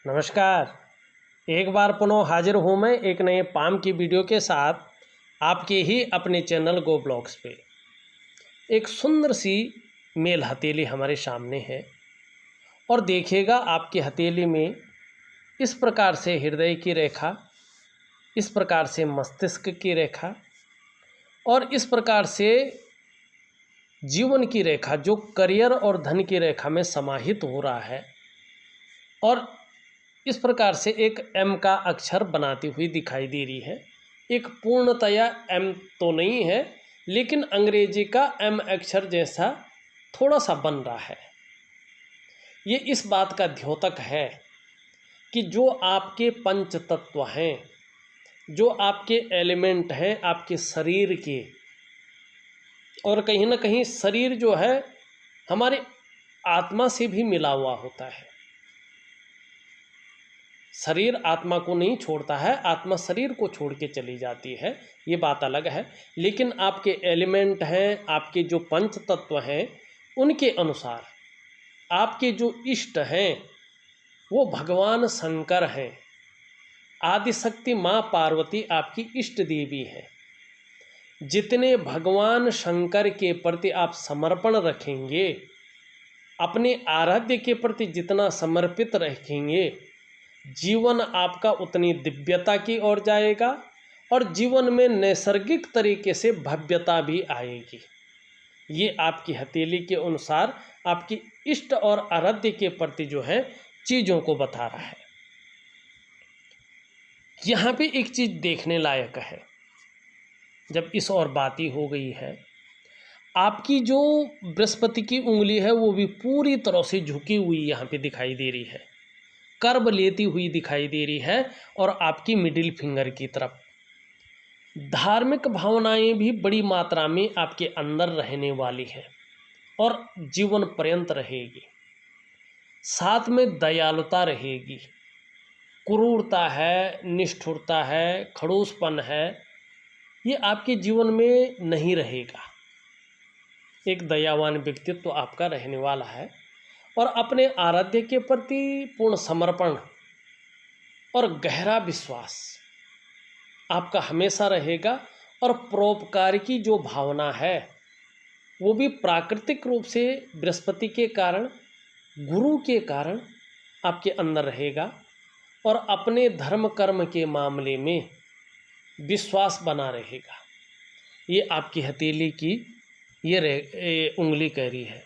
नमस्कार। एक बार पुनः हाजिर हूँ मैं एक नए पाम की वीडियो के साथ आपके ही अपने चैनल गो ब्लॉग्स पे। एक सुंदर सी मेल हथेली हमारे सामने है और देखिएगा आपकी हथेली में इस प्रकार से हृदय की रेखा, इस प्रकार से मस्तिष्क की रेखा और इस प्रकार से जीवन की रेखा जो करियर और धन की रेखा में समाहित हो रहा है और इस प्रकार से एक एम का अक्षर बनाती हुई दिखाई दे रही है। एक पूर्णतया एम तो नहीं है, लेकिन अंग्रेजी का एम अक्षर जैसा थोड़ा सा बन रहा है। ये इस बात का द्योतक है कि जो आपके पंच तत्व हैं, जो आपके एलिमेंट हैं आपके शरीर के, और कहीं ना कहीं शरीर जो है हमारे आत्मा से भी मिला हुआ होता है। शरीर आत्मा को नहीं छोड़ता है, आत्मा शरीर को छोड़ के चली जाती है, ये बात अलग है। लेकिन आपके एलिमेंट हैं, आपके जो पंच तत्व हैं, उनके अनुसार आपके जो इष्ट हैं वो भगवान शंकर हैं। आदिशक्ति माँ पार्वती आपकी इष्ट देवी हैं। जितने भगवान शंकर के प्रति आप समर्पण रखेंगे, अपने आराध्य के प्रति जितना समर्पित रखेंगे, जीवन आपका उतनी दिव्यता की ओर जाएगा और जीवन में नैसर्गिक तरीके से भव्यता भी आएगी। ये आपकी हथेली के अनुसार आपकी इष्ट और आराध्य के प्रति जो है चीज़ों को बता रहा है। यहाँ पे एक चीज़ देखने लायक है, जब इस और बाती हो गई है, आपकी जो बृहस्पति की उंगली है वो भी पूरी तरह से झुकी हुई यहाँ पे दिखाई दे रही है, कर्व लेती हुई दिखाई दे रही है और आपकी मिडिल फिंगर की तरफ धार्मिक भावनाएं भी बड़ी मात्रा में आपके अंदर रहने वाली है और जीवन पर्यंत रहेगी। साथ में दयालुता रहेगी, क्रूरता है, निष्ठुरता है, खड़ूसपन है, ये आपके जीवन में नहीं रहेगा। एक दयावान व्यक्तित्व आपका रहने वाला है और अपने आराध्य के प्रति पूर्ण समर्पण और गहरा विश्वास आपका हमेशा रहेगा। और परोपकार की जो भावना है वो भी प्राकृतिक रूप से बृहस्पति के कारण, गुरु के कारण आपके अंदर रहेगा और अपने धर्म कर्म के मामले में विश्वास बना रहेगा। ये आपकी हथेली की ये उंगली कह रही है।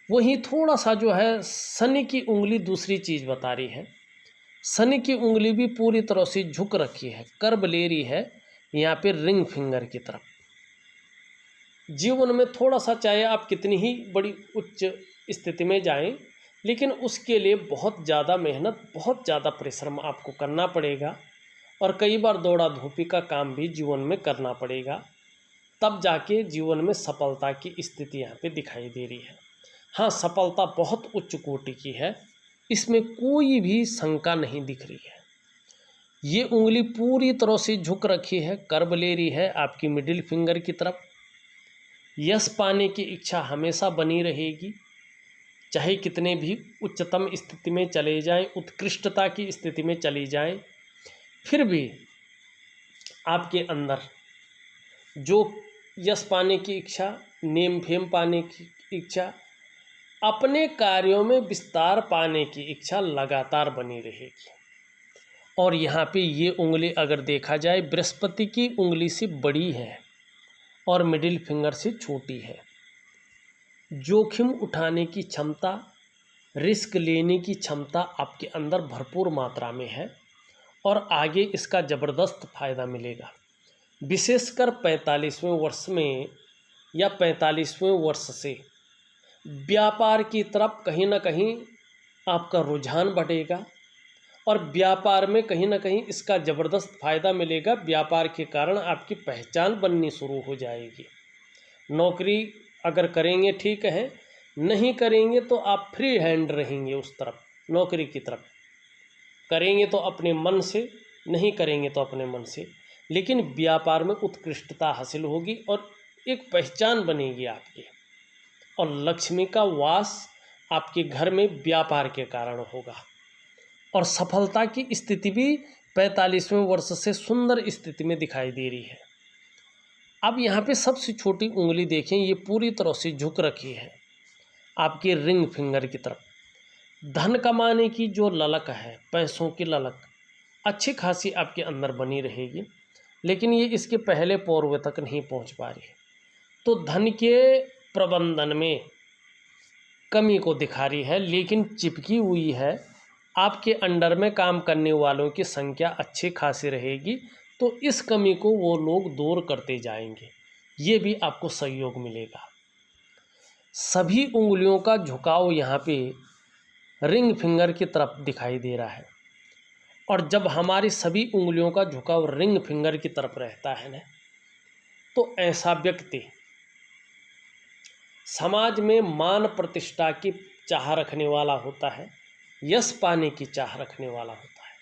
वहीं थोड़ा सा जो है शनि की उंगली दूसरी चीज़ बता रही है। शनि की उंगली भी पूरी तरह से झुक रखी है, कर्व ले रही है यहाँ पे रिंग फिंगर की तरफ। जीवन में थोड़ा सा, चाहे आप कितनी ही बड़ी उच्च स्थिति में जाएं, लेकिन उसके लिए बहुत ज़्यादा मेहनत, बहुत ज़्यादा परिश्रम आपको करना पड़ेगा और कई बार दौड़ा धूपी का काम भी जीवन में करना पड़ेगा, तब जाके जीवन में सफलता की स्थिति यहाँ पे दिखाई दे रही है। हाँ, सफलता बहुत उच्च कोटि की है, इसमें कोई भी शंका नहीं दिख रही है। ये उंगली पूरी तरह से झुक रखी है, कर्व ले रही है आपकी मिडिल फिंगर की तरफ। यश पाने की इच्छा हमेशा बनी रहेगी, चाहे कितने भी उच्चतम स्थिति में चले जाएं, उत्कृष्टता की स्थिति में चली जाएं, फिर भी आपके अंदर जो यश पाने की इच्छा, नेम फेम पाने की इच्छा, अपने कार्यों में विस्तार पाने की इच्छा लगातार बनी रहेगी। और यहाँ पे ये उंगली अगर देखा जाए बृहस्पति की उंगली से बड़ी है और मिडिल फिंगर से छोटी है। जोखिम उठाने की क्षमता, रिस्क लेने की क्षमता आपके अंदर भरपूर मात्रा में है और आगे इसका ज़बरदस्त फ़ायदा मिलेगा। विशेषकर 45वें वर्ष में या 45वें वर्ष से व्यापार की तरफ कहीं ना कहीं आपका रुझान बढ़ेगा और व्यापार में कहीं ना कहीं इसका ज़बरदस्त फ़ायदा मिलेगा। व्यापार के कारण आपकी पहचान बननी शुरू हो जाएगी। नौकरी अगर करेंगे ठीक है, नहीं करेंगे तो आप फ्री हैंड रहेंगे। उस तरफ नौकरी की तरफ करेंगे तो अपने मन से, नहीं करेंगे तो अपने मन से, लेकिन व्यापार में उत्कृष्टता हासिल होगी और एक पहचान बनेगी आपकी। और लक्ष्मी का वास आपके घर में व्यापार के कारण होगा। और सफलता की स्थिति भी 45वें वर्ष से सुंदर स्थिति में दिखाई दे रही है। अब यहाँ पे सबसे छोटी उंगली देखें, ये पूरी तरह से झुक रखी है आपके रिंग फिंगर की तरफ। धन कमाने की जो ललक है, पैसों की ललक अच्छी खासी आपके अंदर बनी रहेगी, लेकिन ये इसके पहले पौरव तक नहीं पहुँच पा रही है। तो धन के प्रबंधन में कमी को दिखा रही है, लेकिन चिपकी हुई है आपके अंडर में काम करने वालों की संख्या अच्छी खासी रहेगी, तो इस कमी को वो लोग दूर करते जाएंगे, ये भी आपको सहयोग मिलेगा। सभी उंगलियों का झुकाव यहाँ पे रिंग फिंगर की तरफ दिखाई दे रहा है, और जब हमारी सभी उंगलियों का झुकाव रिंग फिंगर की तरफ रहता है ना, तो ऐसा व्यक्ति समाज में मान प्रतिष्ठा की चाह रखने वाला होता है, यश पाने की चाह रखने वाला होता है।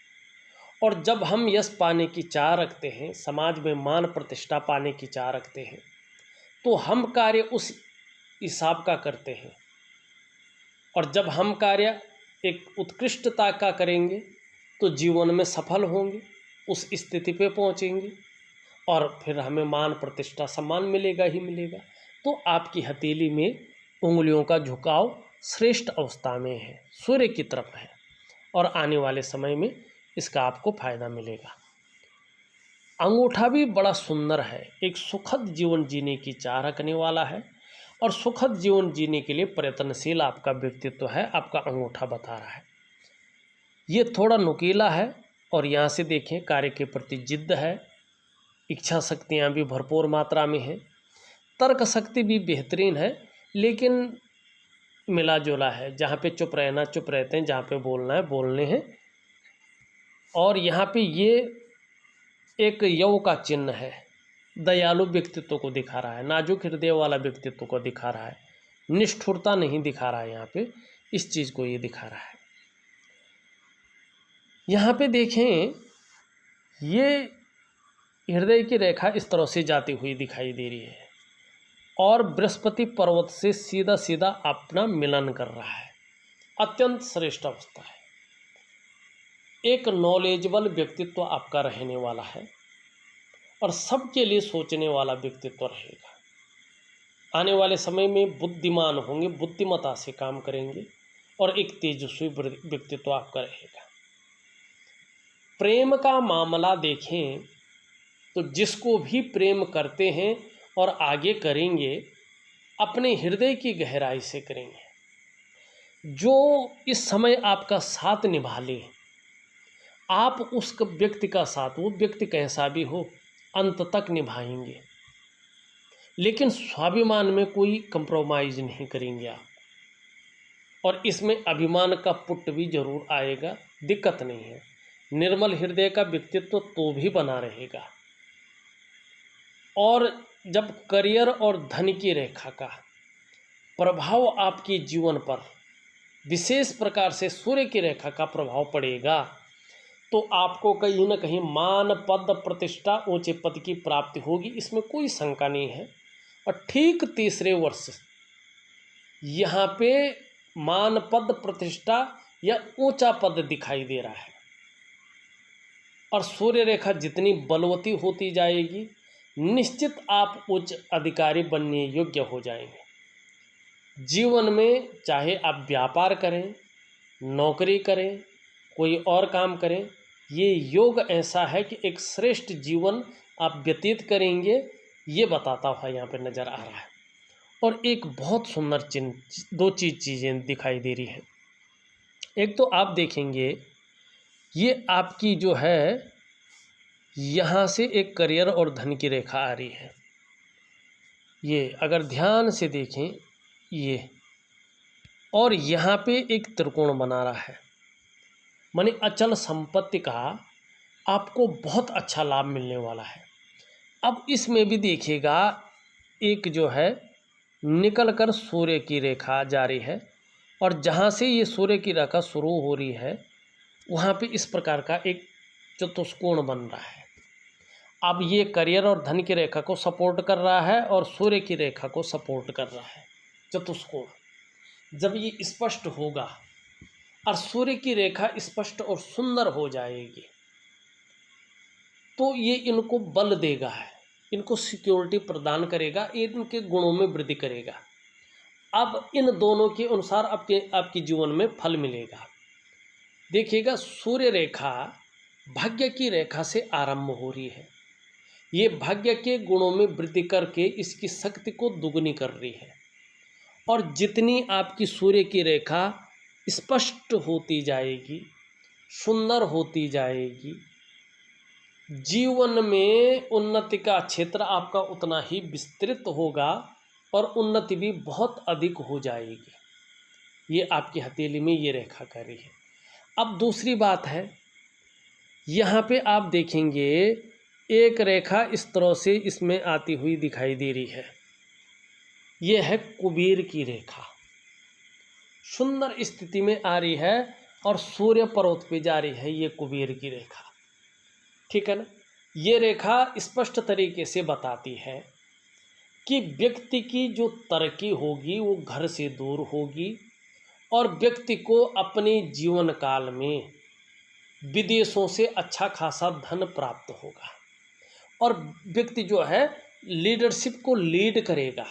और जब हम यश पाने की चाह रखते हैं, समाज में मान प्रतिष्ठा पाने की चाह रखते हैं, तो हम कार्य उस हिसाब का करते हैं, और जब हम कार्य एक उत्कृष्टता का करेंगे तो जीवन में सफल होंगे, उस स्थिति पे पहुंचेंगे, और फिर हमें मान प्रतिष्ठा सम्मान मिलेगा ही मिलेगा। तो आपकी हथेली में उंगलियों का झुकाव श्रेष्ठ अवस्था में है, सूर्य की तरफ है, और आने वाले समय में इसका आपको फायदा मिलेगा। अंगूठा भी बड़ा सुंदर है, एक सुखद जीवन जीने की चाह रखने वाला है, और सुखद जीवन जीने के लिए प्रयत्नशील आपका व्यक्तित्व है, आपका अंगूठा बता रहा है। ये थोड़ा नुकीला है, और यहाँ से देखें कार्य के प्रति जिद्द है, इच्छा शक्तियाँ भी भरपूर मात्रा में हैं, तर्क शक्ति भी बेहतरीन है, लेकिन मिला जुला है। जहाँ पे चुप रहना चुप रहते हैं, जहाँ पे बोलना है बोलने हैं। और यहाँ पे ये एक यव का चिन्ह है, दयालु व्यक्तित्व को दिखा रहा है, नाजुक हृदय वाला व्यक्तित्व को दिखा रहा है, निष्ठुरता नहीं दिखा रहा है। यहाँ पे इस चीज़ को ये दिखा रहा है। यहाँ पे देखें, ये हृदय की रेखा इस तरह से जाती हुई दिखाई दे रही है, और बृहस्पति पर्वत से सीधा सीधा अपना मिलन कर रहा है। अत्यंत श्रेष्ठ अवस्था है। एक नॉलेजेबल व्यक्तित्व आपका रहने वाला है, और सबके लिए सोचने वाला व्यक्तित्व रहेगा। आने वाले समय में बुद्धिमान होंगे, बुद्धिमता से काम करेंगे, और एक तेजस्वी व्यक्तित्व आपका रहेगा। प्रेम का मामला देखें तो जिसको भी प्रेम करते हैं और आगे करेंगे, अपने हृदय की गहराई से करेंगे। जो इस समय आपका साथ निभा ले, आप उस व्यक्ति का साथ, वो व्यक्ति कैसा भी हो, अंत तक निभाएंगे, लेकिन स्वाभिमान में कोई कंप्रोमाइज़ नहीं करेंगे आप। और इसमें अभिमान का पुट भी जरूर आएगा, दिक्कत नहीं है। निर्मल हृदय का व्यक्तित्व तो भी बना रहेगा। और जब करियर और धन की रेखा का प्रभाव आपके जीवन पर विशेष प्रकार से सूर्य की रेखा का प्रभाव पड़ेगा, तो आपको कहीं ना कहीं मान पद प्रतिष्ठा ऊंचे पद की प्राप्ति होगी, इसमें कोई शंका नहीं है। और ठीक तीसरे वर्ष यहाँ पे मान पद प्रतिष्ठा या ऊंचा पद दिखाई दे रहा है, और सूर्य रेखा जितनी बलवती होती जाएगी, निश्चित आप उच्च अधिकारी बनने योग्य हो जाएंगे। जीवन में चाहे आप व्यापार करें, नौकरी करें, कोई और काम करें, ये योग ऐसा है कि एक श्रेष्ठ जीवन आप व्यतीत करेंगे, ये बताता हुआ यहाँ पे नज़र आ रहा है। और एक बहुत सुंदर चिन्ह, दो चीज़ें दिखाई दे रही हैं। एक तो आप देखेंगे, ये आपकी जो है यहाँ से एक करियर और धन की रेखा आ रही है। ये अगर ध्यान से देखें, ये और यहाँ पे एक त्रिकोण बना रहा है, माने अचल संपत्ति का आपको बहुत अच्छा लाभ मिलने वाला है। अब इसमें भी देखिएगा, एक जो है निकल कर सूर्य की रेखा जारी है, और जहाँ से ये सूर्य की रेखा शुरू हो रही है, वहाँ पे इस प्रकार का एक चतुष्कोण बन रहा है। अब ये करियर और धन की रेखा को सपोर्ट कर रहा है, और सूर्य की रेखा को सपोर्ट कर रहा है, चतुष्कोण। जब ये स्पष्ट होगा, और सूर्य की रेखा स्पष्ट और सुंदर हो जाएगी, तो ये इनको बल देगा है, इनको सिक्योरिटी प्रदान करेगा, ये इनके गुणों में वृद्धि करेगा। अब इन दोनों के अनुसार आपके जीवन में फल मिलेगा। देखिएगा, सूर्य रेखा भाग्य की रेखा से आरंभ हो रही है। ये भाग्य के गुणों में वृद्धि करके इसकी शक्ति को दुगनी कर रही है। और जितनी आपकी सूर्य की रेखा स्पष्ट होती जाएगी, सुंदर होती जाएगी, जीवन में उन्नति का क्षेत्र आपका उतना ही विस्तृत होगा और उन्नति भी बहुत अधिक हो जाएगी। ये आपकी हथेली में ये रेखा कर रही है। अब दूसरी बात है, यहाँ पे आप देखेंगे एक रेखा इस तरह से इसमें आती हुई दिखाई दे रही है। ये है कुबेर की रेखा, सुंदर स्थिति में आ रही है और सूर्य पर्वत पे जा रही है ये कुबेर की रेखा, ठीक है ना। ये रेखा स्पष्ट तरीके से बताती है कि व्यक्ति की जो तरक्की होगी वो घर से दूर होगी और व्यक्ति को अपने जीवन काल में विदेशों से अच्छा खासा धन प्राप्त होगा और व्यक्ति जो है लीडरशिप को लीड करेगा,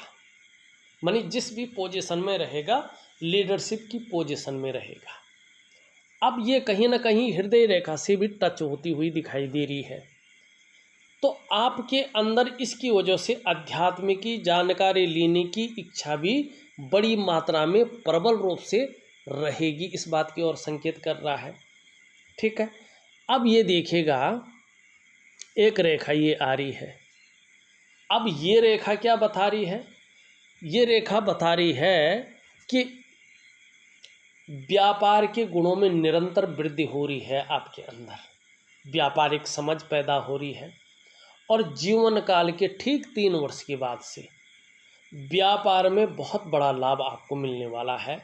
मानी जिस भी पोजीशन में रहेगा लीडरशिप की पोजीशन में रहेगा। अब ये कहीं ना कहीं हृदय रेखा से भी टच होती हुई दिखाई दे रही है, तो आपके अंदर इसकी वजह से आध्यात्म की जानकारी लेने की इच्छा भी बड़ी मात्रा में प्रबल रूप से रहेगी, इस बात की ओर संकेत कर रहा है, ठीक है। अब ये देखिएगा, एक रेखा ये आ रही है। अब ये रेखा क्या बता रही है? ये रेखा बता रही है कि व्यापार के गुणों में निरंतर वृद्धि हो रही है, आपके अंदर व्यापारिक समझ पैदा हो रही है और जीवन काल के ठीक 3 वर्ष के बाद से व्यापार में बहुत बड़ा लाभ आपको मिलने वाला है।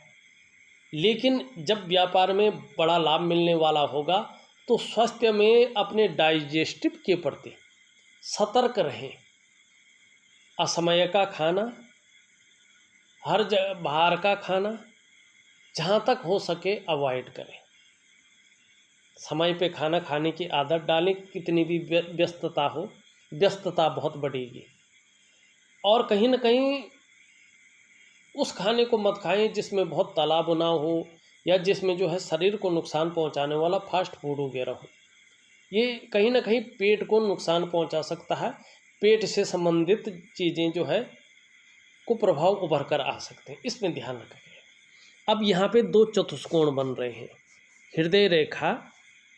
लेकिन जब व्यापार में बड़ा लाभ मिलने वाला होगा तो स्वास्थ्य में अपने डाइजेस्टिव के प्रति सतर्क रहें। असमय का खाना, हर जगह बाहर का खाना जहाँ तक हो सके अवॉइड करें। समय पे खाना खाने की आदत डालें, कितनी भी व्यस्तता हो, व्यस्तता बहुत बढ़ेगी। और कहीं ना कहीं उस खाने को मत खाएं जिसमें बहुत तला भुना हो या जिसमें जो है शरीर को नुकसान पहुंचाने वाला फास्ट फूड वगैरह हो। ये कहीं ना कहीं पेट को नुकसान पहुंचा सकता है, पेट से संबंधित चीज़ें जो है को प्रभाव उभर कर आ सकते हैं, इसमें ध्यान रखें। अब यहाँ पे 2 चतुष्कोण बन रहे हैं, हृदय रेखा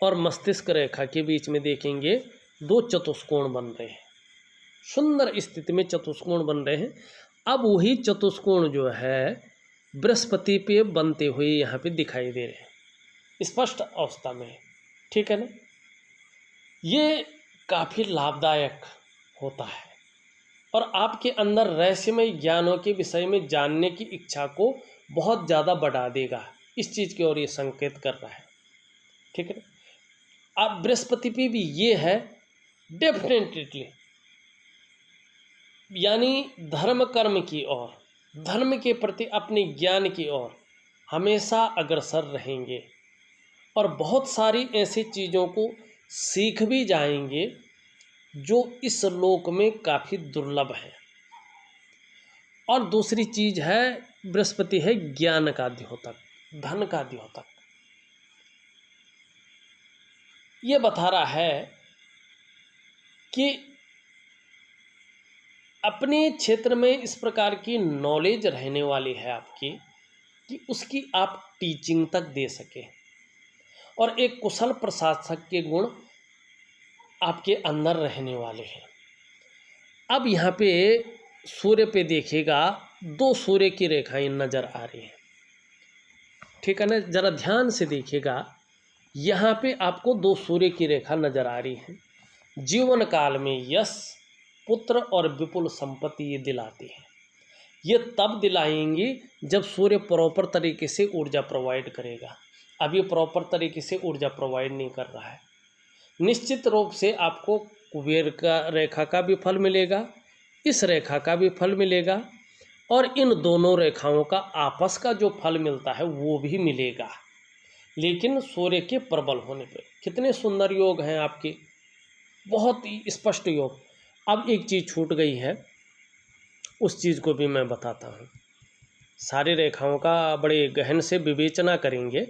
और मस्तिष्क रेखा के बीच में देखेंगे 2 चतुष्कोण बन रहे हैं, सुंदर स्थिति में चतुष्कोण बन रहे हैं। अब वही चतुष्कोण जो है बृहस्पति पे बनते हुए यहाँ पे दिखाई दे रहे हैं स्पष्ट अवस्था में, ठीक है ना। ये काफ़ी लाभदायक होता है और आपके अंदर रहस्यमय ज्ञानों के विषय में जानने की इच्छा को बहुत ज़्यादा बढ़ा देगा, इस चीज़ की ओर ये संकेत कर रहा है, ठीक है ना। अब बृहस्पति पे भी ये है डेफिनेटली, यानी धर्म कर्म की ओर, धर्म के प्रति अपने ज्ञान की ओर हमेशा अग्रसर रहेंगे और बहुत सारी ऐसी चीज़ों को सीख भी जाएंगे जो इस लोक में काफ़ी दुर्लभ है। और दूसरी चीज़ है, बृहस्पति है ज्ञान का द्योतक, धन का द्योतक। ये बता रहा है कि अपने क्षेत्र में इस प्रकार की नॉलेज रहने वाली है आपकी कि उसकी आप टीचिंग तक दे सके और एक कुशल प्रशासक के गुण आपके अंदर रहने वाले हैं। अब यहाँ पे सूर्य पे देखिएगा 2 सूर्य की रेखाएं नज़र आ रही हैं, ठीक है ना। ज़रा ध्यान से देखिएगा, यहाँ पे आपको 2 सूर्य की रेखा नज़र आ रही हैं। जीवन काल में यश, पुत्र और विपुल संपत्ति ये दिलाती है। ये तब दिलाएंगी जब सूर्य प्रॉपर तरीके से ऊर्जा प्रोवाइड करेगा। अब ये प्रॉपर तरीके से ऊर्जा प्रोवाइड नहीं कर रहा है। निश्चित रूप से आपको कुबेर का रेखा का भी फल मिलेगा, इस रेखा का भी फल मिलेगा और इन दोनों रेखाओं का आपस का जो फल मिलता है वो भी मिलेगा। लेकिन सूर्य के प्रबल होने पर। कितने सुंदर योग हैं आपके, बहुत ही स्पष्ट योग। अब एक चीज़ छूट गई है, उस चीज़ को भी मैं बताता हूँ। सारी रेखाओं का बड़े गहन से विवेचना करेंगे,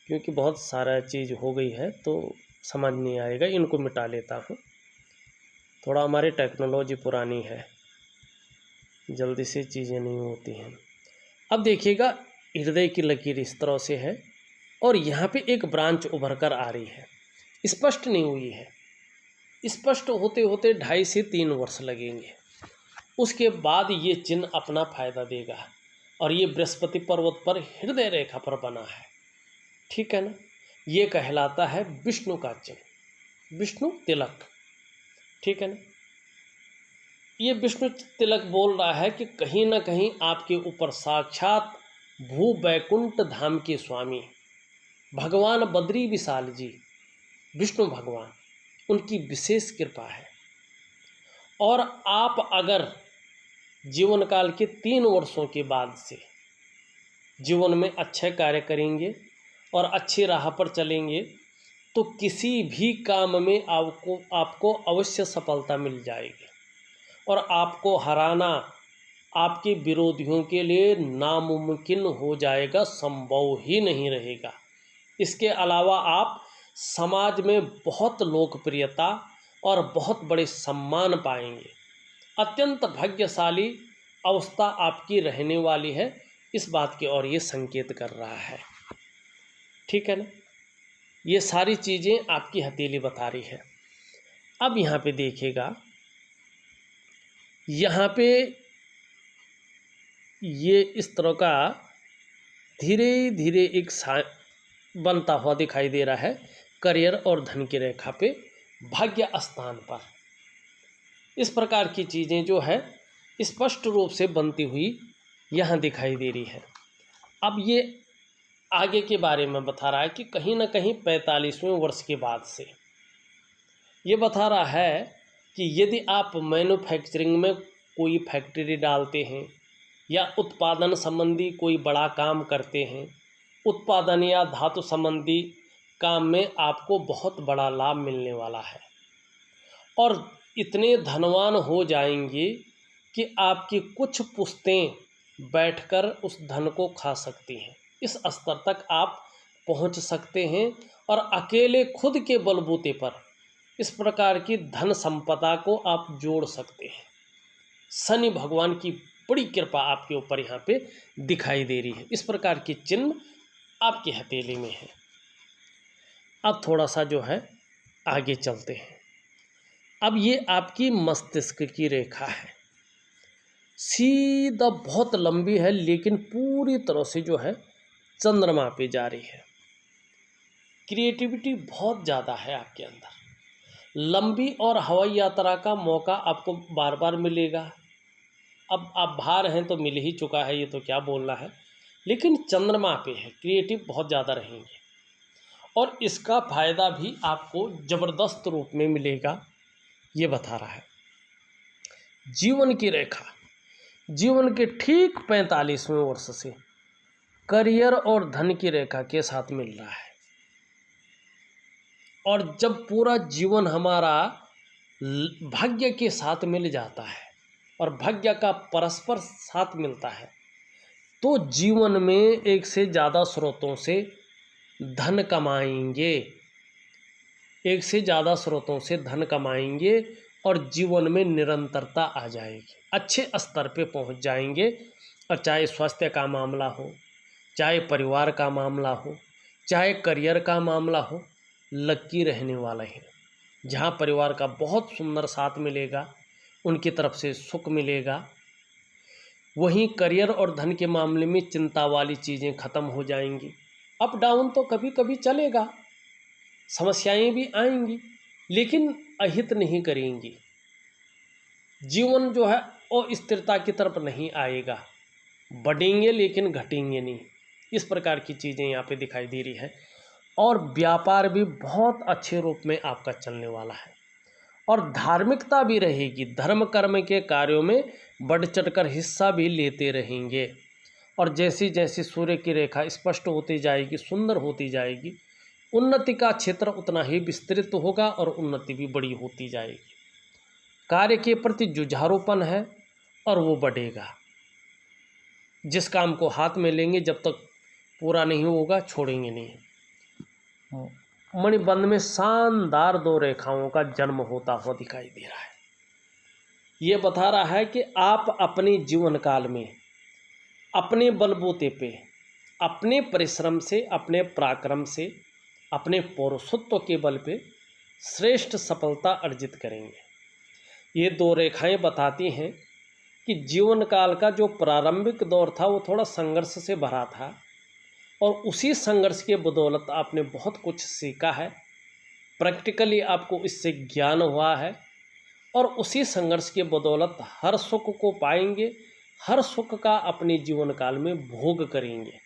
क्योंकि बहुत सारा चीज़ हो गई है तो समझ नहीं आएगा। इनको मिटा लेता हूँ, थोड़ा हमारी टेक्नोलॉजी पुरानी है, जल्दी से चीज़ें नहीं होती हैं। अब देखिएगा, हृदय की लकीर इस तरह से है और यहाँ पे एक ब्रांच उभर कर आ रही है, स्पष्ट नहीं हुई है। स्पष्ट होते होते 2.5 से 3 वर्ष लगेंगे, उसके बाद ये चिन्ह अपना फायदा देगा। और ये बृहस्पति पर्वत पर हृदय रेखा पर बना है, ठीक है ना। ये कहलाता है विष्णु का चिन्ह, विष्णु तिलक, ठीक है ना। ये विष्णु तिलक बोल रहा है कि कहीं ना कहीं आपके ऊपर साक्षात भू बैकुंठ धाम के स्वामी भगवान बद्री विशाल जी, विष्णु भगवान, उनकी विशेष कृपा है। और आप अगर जीवन काल के 3 वर्षों के बाद से जीवन में अच्छे कार्य करेंगे और अच्छी राह पर चलेंगे तो किसी भी काम में आपको अवश्य सफलता मिल जाएगी। और आपको हराना आपके विरोधियों के लिए नामुमकिन हो जाएगा, संभव ही नहीं रहेगा। इसके अलावा आप समाज में बहुत लोकप्रियता और बहुत बड़े सम्मान पाएंगे। अत्यंत भाग्यशाली अवस्था आपकी रहने वाली है, इस बात की ओर ये संकेत कर रहा है, ठीक है ना। ये सारी चीज़ें आपकी हथेली बता रही है। अब यहाँ पे देखिएगा, यहाँ पे ये इस तरह का धीरे धीरे एक बनता हुआ दिखाई दे रहा है करियर और धन की रेखा पे, भाग्य स्थान पर। इस प्रकार की चीज़ें जो है स्पष्ट रूप से बनती हुई यहाँ दिखाई दे रही है। अब ये आगे के बारे में बता रहा है कि कहीं ना कहीं 45वें वर्ष के बाद से ये बता रहा है कि यदि आप मैन्युफैक्चरिंग में कोई फैक्ट्री डालते हैं या उत्पादन संबंधी कोई बड़ा काम करते हैं, उत्पादन या धातु संबंधी काम में आपको बहुत बड़ा लाभ मिलने वाला है और इतने धनवान हो जाएंगे कि आपकी कुछ पुश्तें बैठकर उस धन को खा सकती हैं। इस स्तर तक आप पहुंच सकते हैं और अकेले खुद के बलबूते पर इस प्रकार की धन संपदा को आप जोड़ सकते हैं। शनि भगवान की बड़ी कृपा आपके ऊपर यहाँ पे दिखाई दे रही है। इस प्रकार की चिन्ह आपकी हथेली में है। अब थोड़ा सा जो है आगे चलते हैं। अब ये आपकी मस्तिष्क की रेखा है, सीधा बहुत लंबी है, लेकिन पूरी तरह से जो है चंद्रमा पे जा रही है। क्रिएटिविटी बहुत ज़्यादा है आपके अंदर। लंबी और हवाई यात्रा का मौका आपको बार बार मिलेगा। अब आप बाहर हैं तो मिल ही चुका है, ये तो क्या बोलना है, लेकिन चंद्रमा पे है, क्रिएटिव बहुत ज़्यादा रहेंगे और इसका फ़ायदा भी आपको ज़बरदस्त रूप में मिलेगा, ये बता रहा है। जीवन की रेखा जीवन के ठीक 45वें वर्ष से करियर और धन की रेखा के साथ मिल रहा है। और जब पूरा जीवन हमारा भाग्य के साथ मिल जाता है और भाग्य का परस्पर साथ मिलता है तो जीवन में एक से ज़्यादा स्रोतों से धन कमाएंगे, एक से ज़्यादा स्रोतों से धन कमाएंगे और जीवन में निरंतरता आ जाएगी, अच्छे स्तर पे पहुंच जाएंगे। और चाहे स्वास्थ्य का मामला हो, चाहे परिवार का मामला हो, चाहे करियर का मामला हो, लकी रहने वाला है। जहाँ परिवार का बहुत सुंदर साथ मिलेगा, उनकी तरफ से सुख मिलेगा, वहीं करियर और धन के मामले में चिंता वाली चीज़ें ख़त्म हो जाएंगी। अप डाउन तो कभी कभी चलेगा, समस्याएं भी आएंगी, लेकिन अहित नहीं करेंगी। जीवन जो है अस्थिरता की तरफ नहीं आएगा, बढ़ेंगे लेकिन घटेंगे नहीं। इस प्रकार की चीज़ें यहाँ पे दिखाई दे रही है। और व्यापार भी बहुत अच्छे रूप में आपका चलने वाला है और धार्मिकता भी रहेगी, धर्म कर्म के कार्यों में बढ़ चढ़कर हिस्सा भी लेते रहेंगे और जैसी जैसी सूर्य की रेखा स्पष्ट होती जाएगी, सुंदर होती जाएगी, उन्नति का क्षेत्र उतना ही विस्तृत होगा और उन्नति भी बड़ी होती जाएगी। कार्य के प्रति जुझारूपन है और वो बढ़ेगा। जिस काम को हाथ में लेंगे जब तक पूरा नहीं होगा छोड़ेंगे नहीं। मणिबंध में शानदार 2 रेखाओं का जन्म होता हुआ दिखाई दे रहा है। ये बता रहा है कि आप अपने जीवन काल में अपने बलबूते पे, अपने परिश्रम से, अपने पराक्रम से, अपने पौरुषत्व के बल पे श्रेष्ठ सफलता अर्जित करेंगे। ये 2 रेखाएं बताती हैं कि जीवन काल का जो प्रारंभिक दौर था वो थोड़ा संघर्ष से भरा था और उसी संघर्ष के बदौलत आपने बहुत कुछ सीखा है, प्रैक्टिकली आपको इससे ज्ञान हुआ है और उसी संघर्ष के बदौलत हर सुख को पाएंगे, हर सुख का अपने जीवन काल में भोग करेंगे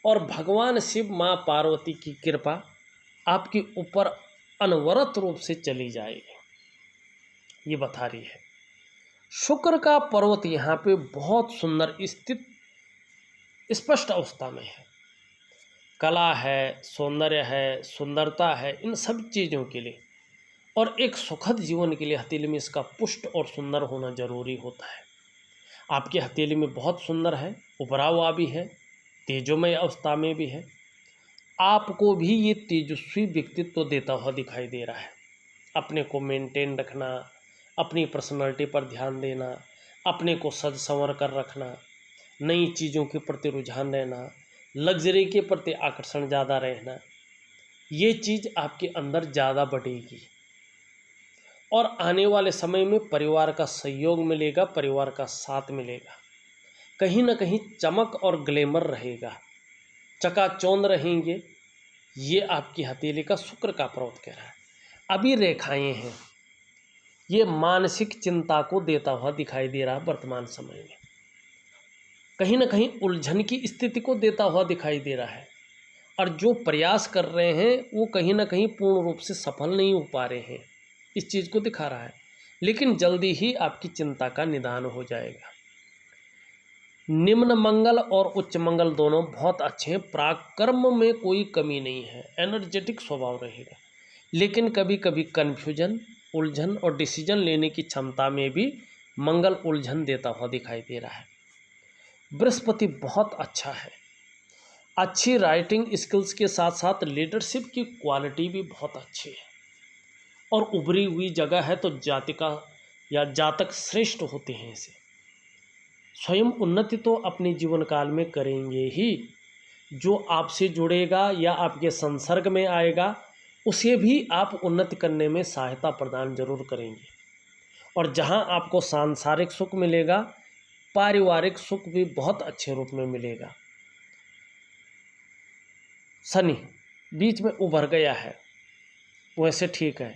और भगवान शिव, माँ पार्वती की कृपा आपके ऊपर अनवरत रूप से चली जाएगी, ये बता रही है। शुक्र का पर्वत यहाँ पे बहुत सुंदर स्थित स्पष्ट अवस्था में है। कला है, सौंदर्य है, सुंदरता है, इन सब चीज़ों के लिए और एक सुखद जीवन के लिए हथेली में इसका पुष्ट और सुंदर होना जरूरी होता है। आपकी हथेली में बहुत सुंदर है, उभरा हुआ भी है, तेजोमय अवस्था में भी है। आपको भी ये तेजस्वी व्यक्तित्व देता हुआ दिखाई दे रहा है। अपने को मेंटेन रखना, अपनी पर्सनालिटी पर ध्यान देना, अपने को सज संवर कर रखना, नई चीज़ों के प्रति रुझान रहना, लग्जरी के प्रति आकर्षण ज़्यादा रहना, ये चीज़ आपके अंदर ज़्यादा बढ़ेगी और आने वाले समय में परिवार का सहयोग मिलेगा, परिवार का साथ मिलेगा। कहीं ना कहीं चमक और ग्लैमर रहेगा, चकाचौंध रहेंगे। ये आपकी हथेली का शुक्र का पर्वत कह रहा है। अभी रेखाएं हैं, ये मानसिक चिंता को देता हुआ दिखाई दे रहा है। वर्तमान समय में कहीं ना कहीं उलझन की स्थिति को देता हुआ दिखाई दे रहा है और जो प्रयास कर रहे हैं वो कहीं ना कहीं पूर्ण रूप से सफल नहीं हो पा रहे हैं, इस चीज़ को दिखा रहा है। लेकिन जल्दी ही आपकी चिंता का निदान हो जाएगा। निम्न मंगल और उच्च मंगल दोनों बहुत अच्छे हैं। पराक्रम में कोई कमी नहीं है, एनर्जेटिक स्वभाव रहेगा। लेकिन कभी कभी कन्फ्यूजन, उलझन और डिसीजन लेने की क्षमता में भी मंगल उलझन देता हुआ दिखाई दे रहा है। बृहस्पति बहुत अच्छा है, अच्छी राइटिंग स्किल्स के साथ साथ लीडरशिप की क्वालिटी भी बहुत अच्छी है और उभरी हुई जगह है, तो जातिका या जातक श्रेष्ठ होते हैं। इसे स्वयं उन्नति तो अपने जीवन काल में करेंगे ही। जो आपसे जुड़ेगा या आपके संसर्ग में आएगा उसे भी आप उन्नति करने में सहायता प्रदान जरूर करेंगे। और जहां आपको सांसारिक सुख मिलेगा, पारिवारिक सुख भी बहुत अच्छे रूप में मिलेगा। शनि बीच में उभर गया है, वैसे ठीक है।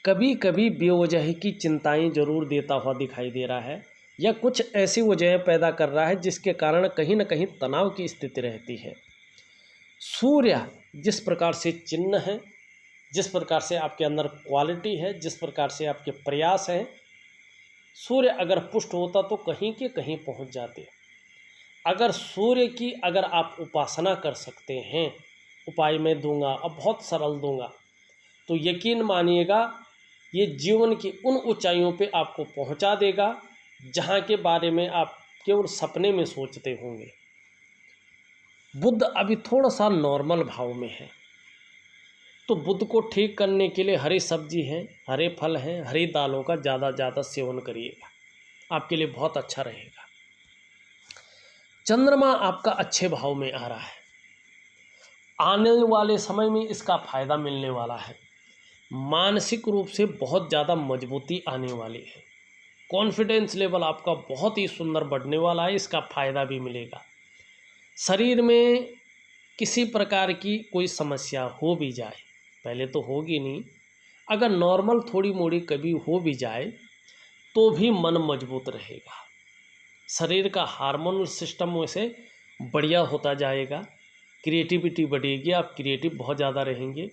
कभी कभी बेवजह की चिंताएं जरूर देता हुआ दिखाई दे रहा है या कुछ ऐसी वजह पैदा कर रहा है जिसके कारण कहीं न कहीं तनाव की स्थिति रहती है। सूर्य जिस प्रकार से चिन्ह है, जिस प्रकार से आपके अंदर क्वालिटी है, जिस प्रकार से आपके प्रयास हैं, सूर्य अगर पुष्ट होता तो कहीं के कहीं पहुंच जाते। अगर सूर्य की अगर आप उपासना कर सकते हैं, उपाय मैं दूंगा, अब बहुत सरल दूंगा, तो यकीन मानिएगा ये जीवन की उन ऊंचाइयों पे आपको पहुंचा देगा जहां के बारे में आप केवल सपने में सोचते होंगे। बुध अभी थोड़ा सा नॉर्मल भाव में है, तो बुध को ठीक करने के लिए हरी सब्जी है, हरे फल हैं, हरी दालों का ज़्यादा सेवन करिएगा, आपके लिए बहुत अच्छा रहेगा। चंद्रमा आपका अच्छे भाव में आ रहा है, आने वाले समय में इसका फायदा मिलने वाला है। मानसिक रूप से बहुत ज़्यादा मजबूती आने वाली है, कॉन्फिडेंस लेवल आपका बहुत ही सुंदर बढ़ने वाला है, इसका फायदा भी मिलेगा। शरीर में किसी प्रकार की कोई समस्या हो भी जाए, पहले तो होगी नहीं, अगर नॉर्मल थोड़ी मोड़ी कभी हो भी जाए तो भी मन मजबूत रहेगा। शरीर का हार्मोनल सिस्टम वैसे बढ़िया होता जाएगा, क्रिएटिविटी बढ़ेगी, आप क्रिएटिव बहुत ज़्यादा रहेंगे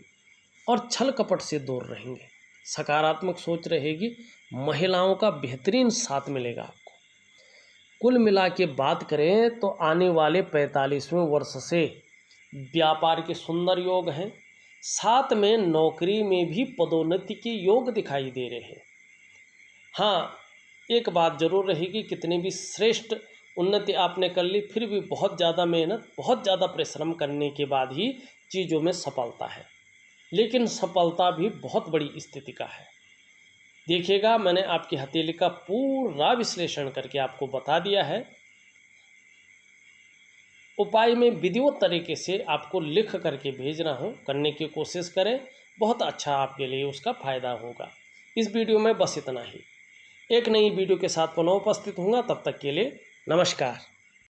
और छल कपट से दूर रहेंगे, सकारात्मक सोच रहेगी। महिलाओं का बेहतरीन साथ मिलेगा आपको। कुल मिला के बात करें तो आने वाले 45वें वर्ष से व्यापार के सुंदर योग हैं, साथ में नौकरी में भी पदोन्नति के योग दिखाई दे रहे हैं। हाँ, एक बात जरूर रहेगी, कितनी भी श्रेष्ठ उन्नति आपने कर ली फिर भी बहुत ज़्यादा मेहनत, बहुत ज़्यादा परिश्रम करने के बाद ही चीज़ों में सफलता है, लेकिन सफलता भी बहुत बड़ी स्थिति का है। देखिएगा, मैंने आपकी हथेली का पूरा विश्लेषण करके आपको बता दिया है। उपाय में विधिवत तरीके से आपको लिख करके भेजना हो, करने की कोशिश करें, बहुत अच्छा आपके लिए उसका फ़ायदा होगा। इस वीडियो में बस इतना ही। एक नई वीडियो के साथ पुनः उपस्थित होऊंगा, तब तक के लिए नमस्कार।